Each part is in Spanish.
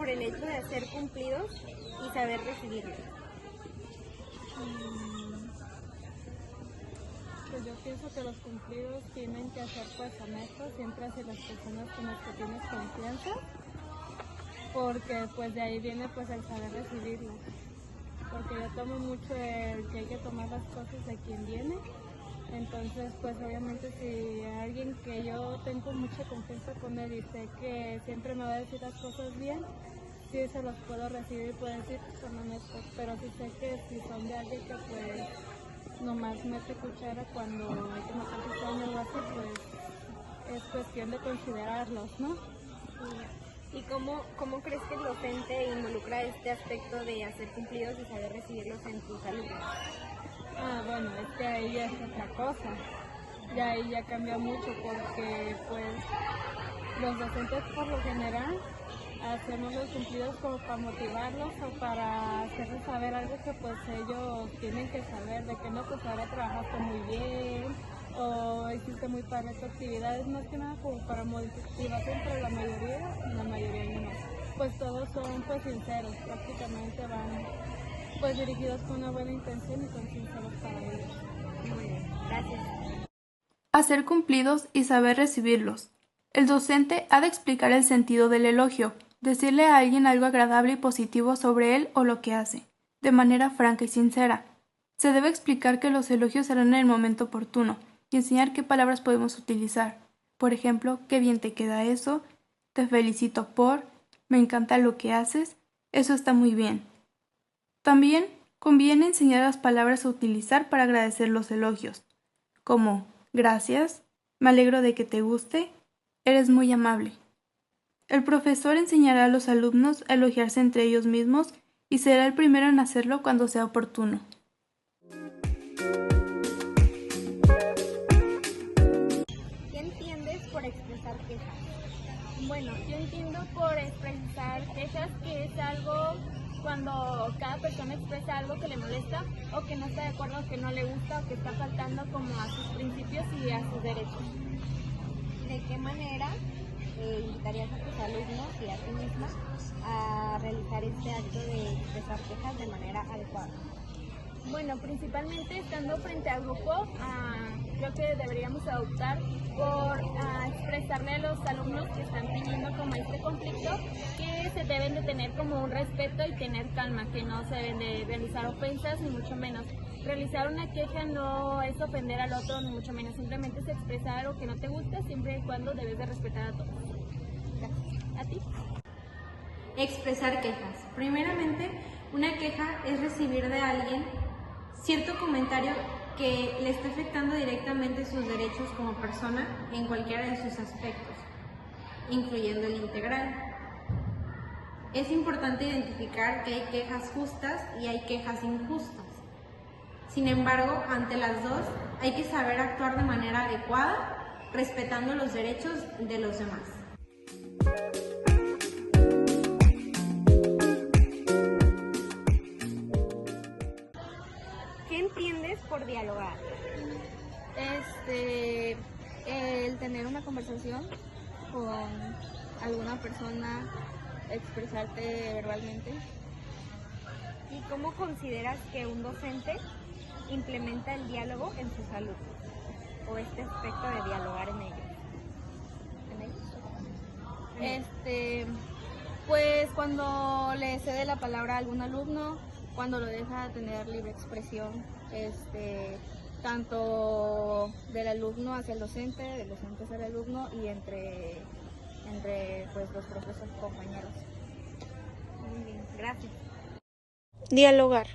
sobre el hecho de ser cumplidos y saber recibirlos. Pues yo pienso que los cumplidos tienen que ser pues honestos siempre hacia las personas con las que tienes confianza, porque pues de ahí viene pues el saber recibirlos, porque yo tomo mucho el que hay que tomar las cosas de quien viene. Entonces pues obviamente si alguien que yo tengo mucha confianza con él y sé que siempre me va a decir las cosas bien, sí se los puedo recibir y puedo decir que son honestos, pero sí sé que si son de alguien que pues nomás mete cuchara cuando hay que meter cizaña o algo así, pues es cuestión de considerarlos, ¿no? ¿Y cómo crees que el docente involucra este aspecto de hacer cumplidos y saber recibirlos en tus alumnos? Bueno, es que ahí ya es otra cosa, ya ahí ya cambia mucho porque pues los docentes por lo general hacemos los cumplidos como para motivarlos o para hacerles saber algo que pues ellos tienen que saber, de que no, pues ahora trabajaste muy bien o hiciste muy padre tu actividad, es más que nada como para motivación, pero la mayoría no. Pues todos son pues sinceros, prácticamente van pues dirigidos con una buena intención y son sinceros para ellos. Muy bien, gracias. Hacer cumplidos y saber recibirlos. El docente ha de explicar el sentido del elogio, decirle a alguien algo agradable y positivo sobre él o lo que hace, de manera franca y sincera. Se debe explicar que los elogios serán en el momento oportuno y enseñar qué palabras podemos utilizar. Por ejemplo, qué bien te queda eso, te felicito por, me encanta lo que haces, eso está muy bien. También conviene enseñar las palabras a utilizar para agradecer los elogios, como gracias, me alegro de que te guste, eres muy amable. El profesor enseñará a los alumnos a elogiarse entre ellos mismos y será el primero en hacerlo cuando sea oportuno. ¿Qué entiendes por expresar quejas? Bueno, yo entiendo por expresar quejas que es algo cuando cada persona expresa algo que le molesta o que no está de acuerdo, que no le gusta o que está faltando como a sus principios y a sus derechos. ¿De qué manera invitarías a tus alumnos y a ti misma a realizar este acto de expresar quejas de manera adecuada? Bueno, principalmente estando frente al grupo, creo que deberíamos adoptar por expresarle a los alumnos que están teniendo como este conflicto que se deben de tener como un respeto y tener calma, que no se deben de realizar ofensas ni mucho menos. Realizar una queja no es ofender al otro ni mucho menos, simplemente es expresar algo que no te gusta siempre y cuando debes de respetar a todos. Gracias. ¿A ti? Expresar quejas. Primeramente, una queja es recibir de alguien cierto comentario que le está afectando directamente sus derechos como persona en cualquiera de sus aspectos, incluyendo el integral. Es importante identificar que hay quejas justas y hay quejas injustas. Sin embargo, ante las dos, hay que saber actuar de manera adecuada, respetando los derechos de los demás. ¿Qué entiendes por dialogar? El tener una conversación con alguna persona, expresarte verbalmente. ¿Y cómo consideras que un docente implementa el diálogo en sus alumnos? O este aspecto de dialogar en ellos. Pues cuando le cede la palabra a algún alumno, cuando lo deja tener libre expresión, tanto del alumno hacia el docente, del docente hacia el alumno y entre pues, los profesores compañeros. Muy bien, gracias. Dialogar.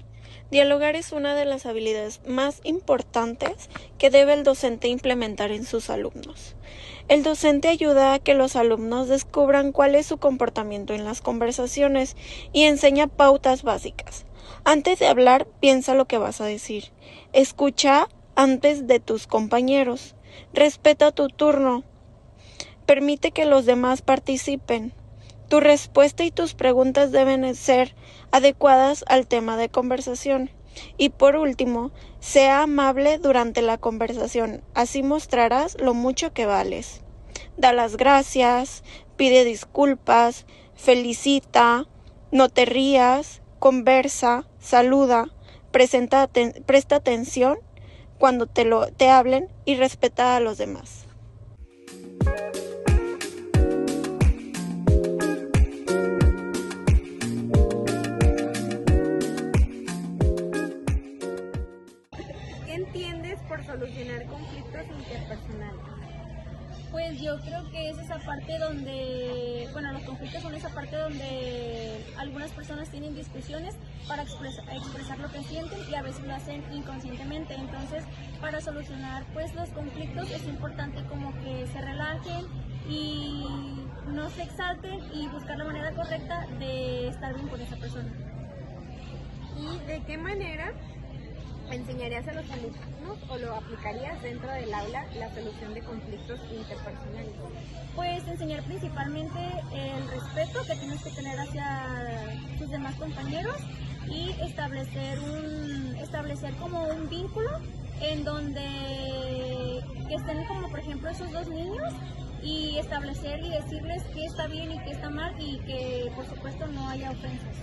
Dialogar es una de las habilidades más importantes que debe el docente implementar en sus alumnos. El docente ayuda a que los alumnos descubran cuál es su comportamiento en las conversaciones y enseña pautas básicas. Antes de hablar, piensa lo que vas a decir. Escucha antes de tus compañeros. Respeta tu turno. Permite que los demás participen. Tu respuesta y tus preguntas deben ser adecuadas al tema de conversación. Y por último, sea amable durante la conversación. Así mostrarás lo mucho que vales. Da las gracias, pide disculpas, felicita, no te rías, conversa, saluda, presta atención cuando te hablen y respeta a los demás. ¿Qué entiendes por solucionar conflictos interpersonales? Pues yo creo que es esa parte donde, los conflictos son esa parte donde algunas personas tienen discusiones para expresar lo que sienten y a veces lo hacen inconscientemente. Entonces, para solucionar pues los conflictos es importante como que se relajen y no se exalten y buscar la manera correcta de estar bien con esa persona. ¿Y de qué manera enseñarías a los alumnos o lo aplicarías dentro del aula la solución de conflictos interpersonales? Pues enseñar principalmente el respeto que tienes que tener hacia tus demás compañeros y establecer como un vínculo en donde que estén como por ejemplo esos dos niños y establecer y decirles qué está bien y qué está mal y que por supuesto no haya ofensas.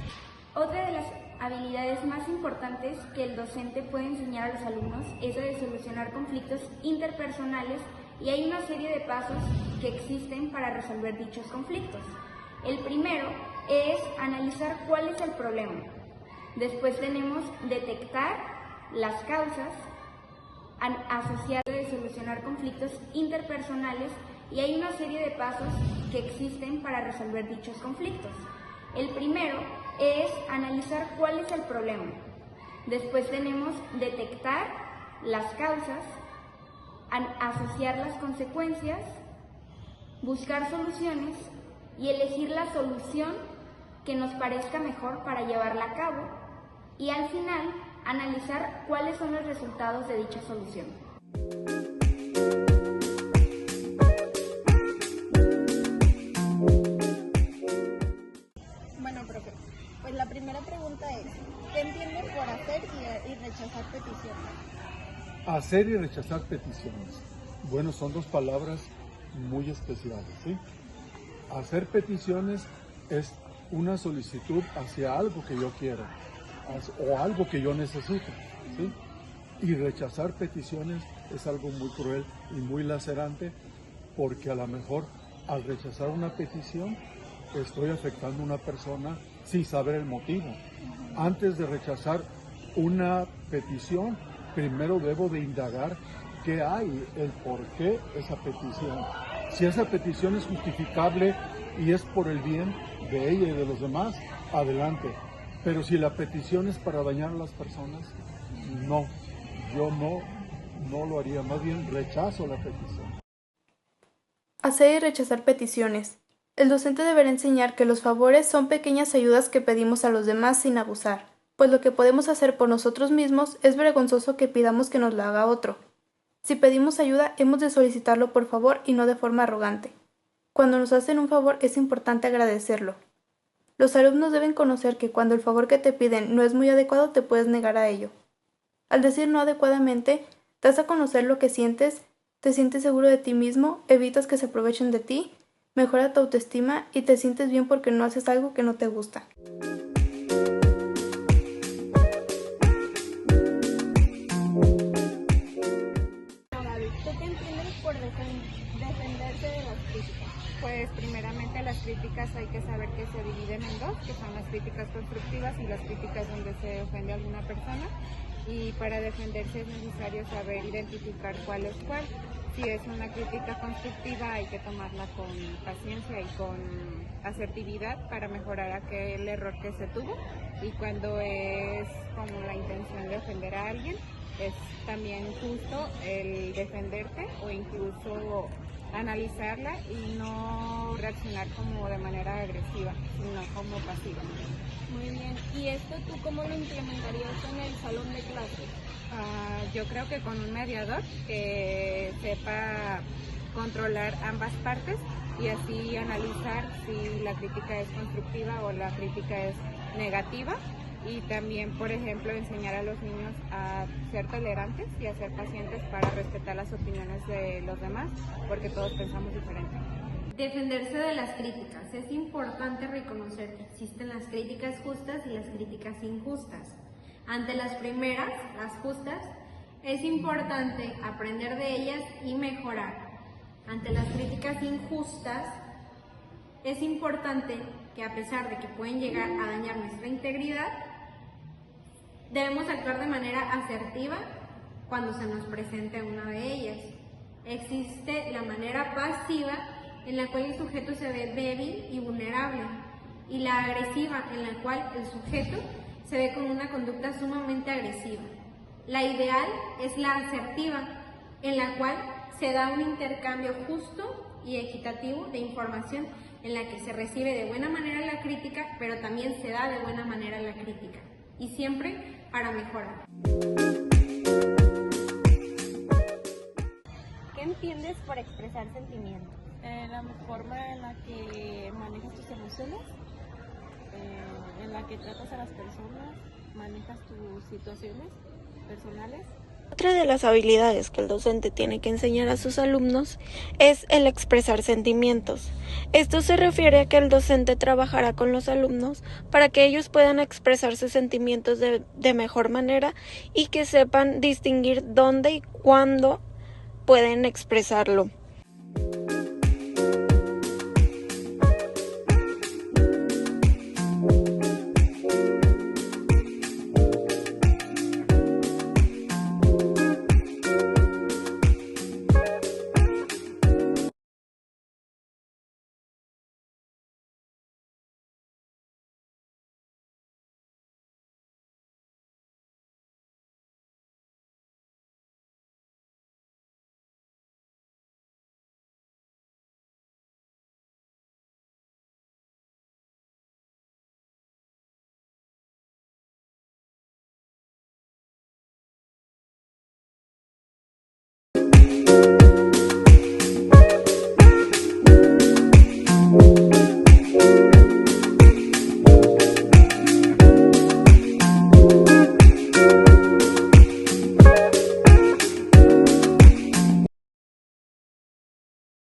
Otra de las habilidades más importantes que el docente puede enseñar a los alumnos es la de solucionar conflictos interpersonales y hay una serie de pasos que existen para resolver dichos conflictos. El primero es analizar cuál es el problema. Después tenemos detectar las causas, asociar de solucionar conflictos interpersonales y hay una serie de pasos que existen para resolver dichos conflictos. El primero es analizar cuál es el problema. Después tenemos detectar las causas, asociar las consecuencias, buscar soluciones y elegir la solución que nos parezca mejor para llevarla a cabo y al final analizar cuáles son los resultados de dicha solución. Bueno, profe, pues la primera pregunta es, ¿qué entiendes por hacer y rechazar peticiones? Hacer y rechazar peticiones. Bueno, son dos palabras muy especiales, ¿sí? Hacer peticiones es una solicitud hacia algo que yo quiero o algo que yo necesito, ¿sí? Y rechazar peticiones es algo muy cruel y muy lacerante porque a lo mejor al rechazar una petición estoy afectando a una persona sin saber el motivo. Antes de rechazar una petición, primero debo de indagar qué hay, el por qué esa petición. Si esa petición es justificable y es por el bien de ella y de los demás, adelante. Pero si la petición es para dañar a las personas, no, yo no lo haría, más bien rechazo la petición. Hacer y rechazar peticiones. El docente deberá enseñar que los favores son pequeñas ayudas que pedimos a los demás sin abusar, pues lo que podemos hacer por nosotros mismos es vergonzoso que pidamos que nos lo haga otro. Si pedimos ayuda, hemos de solicitarlo por favor y no de forma arrogante. Cuando nos hacen un favor es importante agradecerlo. Los alumnos deben conocer que cuando el favor que te piden no es muy adecuado, te puedes negar a ello. Al decir no adecuadamente, das a conocer lo que sientes, te sientes seguro de ti mismo, evitas que se aprovechen de ti, mejora tu autoestima y te sientes bien porque no haces algo que no te gusta. ¿Tú qué entiendes por defenderse de las críticas? Pues primeramente las críticas hay que saber que se dividen en dos, que son las críticas constructivas y las críticas donde se ofende a alguna persona. Y para defenderse es necesario saber identificar cuál es cuál. Si es una crítica constructiva hay que tomarla con paciencia y con asertividad para mejorar aquel error que se tuvo. Y cuando es con la intención de ofender a alguien, es también justo el defenderte o incluso analizarla y no reaccionar como de manera agresiva, sino como pasiva. Muy bien. ¿Y esto tú cómo lo implementarías en el salón de clases? Yo creo que con un mediador que sepa controlar ambas partes y así analizar si la crítica es constructiva o la crítica es negativa. Y también, por ejemplo, enseñar a los niños a ser tolerantes y a ser pacientes para respetar las opiniones de los demás, porque todos pensamos diferente. Defenderse de las críticas. Es importante reconocer que existen las críticas justas y las críticas injustas. Ante las primeras, las justas, es importante aprender de ellas y mejorar. Ante las críticas injustas, es importante que a pesar de que pueden llegar a dañar nuestra integridad, debemos actuar de manera asertiva cuando se nos presente una de ellas. Existe la manera pasiva, en la cual el sujeto se ve débil y vulnerable, y la agresiva, en la cual el sujeto se ve con una conducta sumamente agresiva. La ideal es la asertiva, en la cual se da un intercambio justo y equitativo de información, en la que se recibe de buena manera la crítica, pero también se da de buena manera la crítica, y siempre para mejorar. ¿Qué entiendes por expresar sentimientos? La forma en la que manejas tus emociones, en la que tratas a las personas, manejas tus situaciones personales. Otra de las habilidades que el docente tiene que enseñar a sus alumnos es el expresar sentimientos. Esto se refiere a que el docente trabajará con los alumnos para que ellos puedan expresar sus sentimientos de mejor manera y que sepan distinguir dónde y cuándo pueden expresarlo.